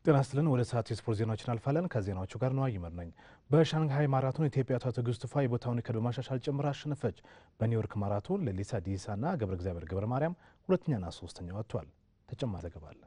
ጤና ይስጥልን ወደ ሰዓቱ የስፖርት ዜናዎችን አልፋለን። ከዜናዎቹ ጋር ነው አይመር ነኝ። በሻንግሃይ ማራቶን ኢትዮጵያዊቷ ትዕግስት ቱፋ የቦታውን ሪከርድ በማሻሻል ጭምር አሸነፈች። በኒውዮርክ ማራቶን ለሊሳ ዲሳና ገብረ እግዚአብሔር ገብረ ማርያም ሁለተኛና ሶስተኛ ወጥቷል። ተጨማሪ ዘገባ አለ።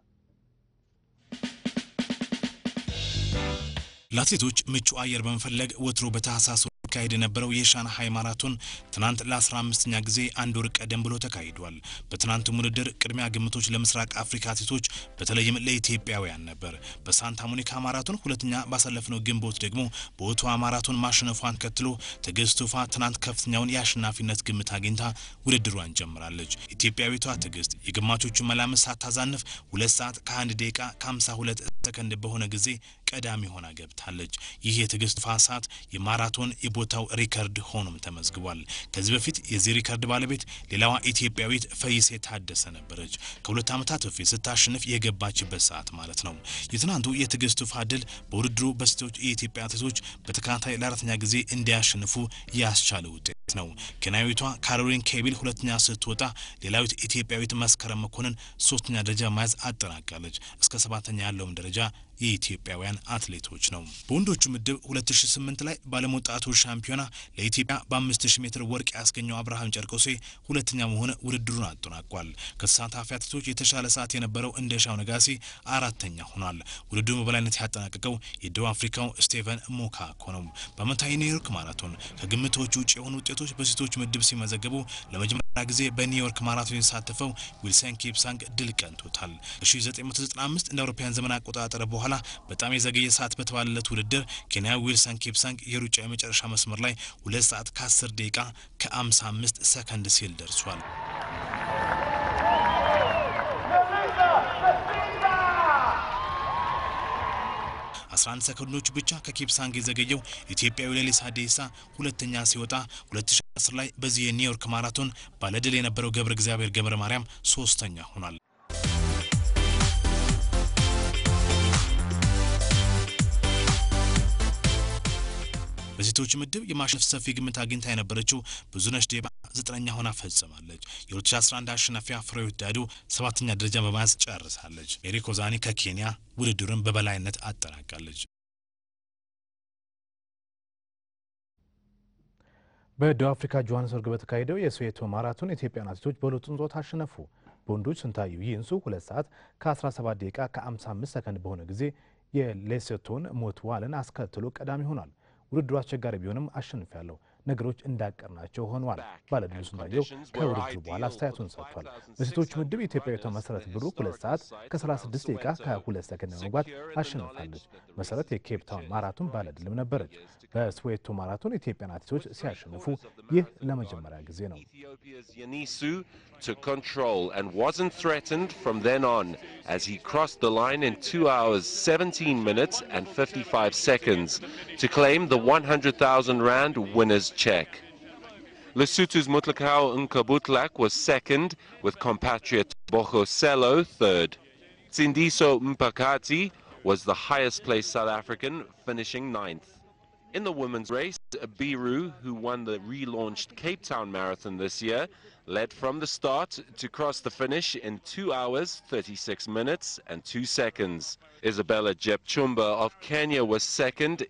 ለአትሌቶች ምቹ አየር በመፈለግ ወትሮ በታህሳስ ካሄደ የነበረው የሻንግሃይ ማራቶን ትናንት ለ15ኛ ጊዜ አንድ ወር ቀደም ብሎ ተካሂዷል። በትናንቱ ውድድር ቅድሚያ ግምቶች ለምስራቅ አፍሪካ አትሌቶች በተለይም ለኢትዮጵያውያን ነበር። በሳንታ ሞኒካ ማራቶን ሁለተኛ ባሳለፍነው ግንቦት ደግሞ በኦቶዋ ማራቶን ማሸነፏን ተከትሎ ትዕግስት ቱፋ ትናንት ከፍተኛውን የአሸናፊነት ግምት አግኝታ ውድድሯን ጀምራለች። ኢትዮጵያዊቷ ትዕግስት የግማቾቹ መላምት ሳታዛንፍ 2 ሰዓት ከ1 ደቂቃ ከ52 ሰከንድ በሆነ ጊዜ ቀዳሚ ሆና ገብታለች። ይህ የትዕግስት ቱፋ ሰዓት የማራቶን የቦታው ሪከርድ ሆኖም ተመዝግቧል። ከዚህ በፊት የዚህ ሪከርድ ባለቤት ሌላዋ ኢትዮጵያዊት ፈይሴ ታደሰ ነበረች። ከ2 ዓመታት በፊት ስታሸንፍ የገባችበት ሰዓት ማለት ነው። የትናንቱ የትዕግስት ቱፋ ድል በውድድሩ በሴቶች የኢትዮጵያ አትሌቶች በተከታታይ ለአራተኛ ጊዜ እንዲያሸንፉ ያስቻለ ውጤት ነው። ኬንያዊቷ ካሮሊን ኬቢል ሁለተኛ ስትወጣ፣ ሌላዊት ኢትዮጵያዊት መስከረም መኮንን ሶስተኛ ደረጃ መያዝ አጠናቃለች። እስከ 7ኛ ያለውም ደረጃ የኢትዮጵያውያን አትሌቶች ነው። በወንዶቹ ምድብ 2008 ላይ ባለም ወጣቶች ሻምፒዮና ለኢትዮጵያ በ5000 ሜትር ወርቅ ያስገኘው አብርሃም ጨርቆሴ ሁለተኛ መሆን ውድድሩን አጠናቋል። ከተሳታፊ አትሌቶች የተሻለ ሰዓት የነበረው እንደሻው ነጋሲ አራተኛ ሆኗል። ውድድሩን በበላይነት ያጠናቀቀው የደቡብ አፍሪካው ስቴቨን ሞካኮ ነው። በመታይ ኒውዮርክ ማራቶን ከግምቶቹ ውጭ የሆኑ ውጤቶች በሴቶች ምድብ ሲመዘገቡ ለመጀመሪያ ጊዜ በኒውዮርክ ማራቶን የተሳተፈው ዊልሰን ኪፕሳንግ ድል ቀንቶታል። በ1995 እንደ አውሮፓውያን ዘመን አቆጣጠር በኋላ በጣም የዘገየ ሰዓት በተባለለት ውድድር ኬንያዊ ዊልሰን ኪፕሳንግ የሩጫ የመጨረሻ መስመር ላይ 2 ሰዓት ከ10 ደቂቃ ከ55 ሰከንድ ሲል ደርሷል። 11 ሰከንዶች ብቻ ከኪፕሳንግ የዘገየው ኢትዮጵያዊ ለሊሳ ዲሳ ሁለተኛ ሲወጣ 2010 ላይ በዚህ የኒውዮርክ ማራቶን ባለድል የነበረው ገብረ እግዚአብሔር ገብረ ማርያም ሶስተኛ ሆኗል። በሴቶች ምድብ የማሸነፍ ሰፊ ግምት አግኝታ የነበረችው ብዙነሽ ዲባ 9ኛ ሆና ፈጽማለች። የ2011 አሸናፊዋ ፍሬህይወት ዳዱ 7ኛ ደረጃ በመያዝ ጨርሳለች። ሜሪ ኮዛኒ ከኬንያ ውድድሩን በበላይነት አጠናቃለች። በደቡብ አፍሪካ ጆሃንስበርግ በተካሄደው የሶዌቶ ማራቶን የኢትዮጵያ አትሌቶች በሁለቱም ጾታ አሸነፉ። በወንዶች ስንታየው ይንሱ 2 ሰዓት ከ17 ደቂቃ ከ55 ሰከንድ በሆነ ጊዜ የሌሶቶን ሞትዋልን አስከትሎ ቀዳሚ ሆኗል። ውድድሩ አስቸጋሪ ቢሆንም አሸንፊያለሁ፣ ነገሮች እንዳቀርናቸው ሆኗል። ባለድሉ ስንታየው ከውድድሩ በኋላ አስተያየቱን ሰጥቷል። በሴቶች ምድብ ኢትዮጵያዊቷ መሰረት ብሩ 2 ሰዓት ከ36 ደቂቃ ከ2 ሰከንድ በመግባት አሸንፋለች። መሰረት የኬፕ ታውን ማራቶን ባለድልም ነበረች። በሶዌቶ ማራቶን ኢትዮጵያን አትሌቶች ሲያሸንፉ ይህ ለመጀመሪያ ጊዜ ነው። took control and wasn't threatened from then on as he crossed the line in 2 hours 17 minutes and 55 seconds to claim the 100,000 rand winner's check. Lesotho's Mutlakau Nkabutlak was second, with compatriot Bohoselo third. Tsindiso Mpakati was the highest placed South African, finishing 9th. In the women's race, Biru, who won the relaunched Cape Town Marathon this year, led from the start to cross the finish in 2 hours 36 minutes and 2 seconds. Isabella Jepchumba of Kenya was second.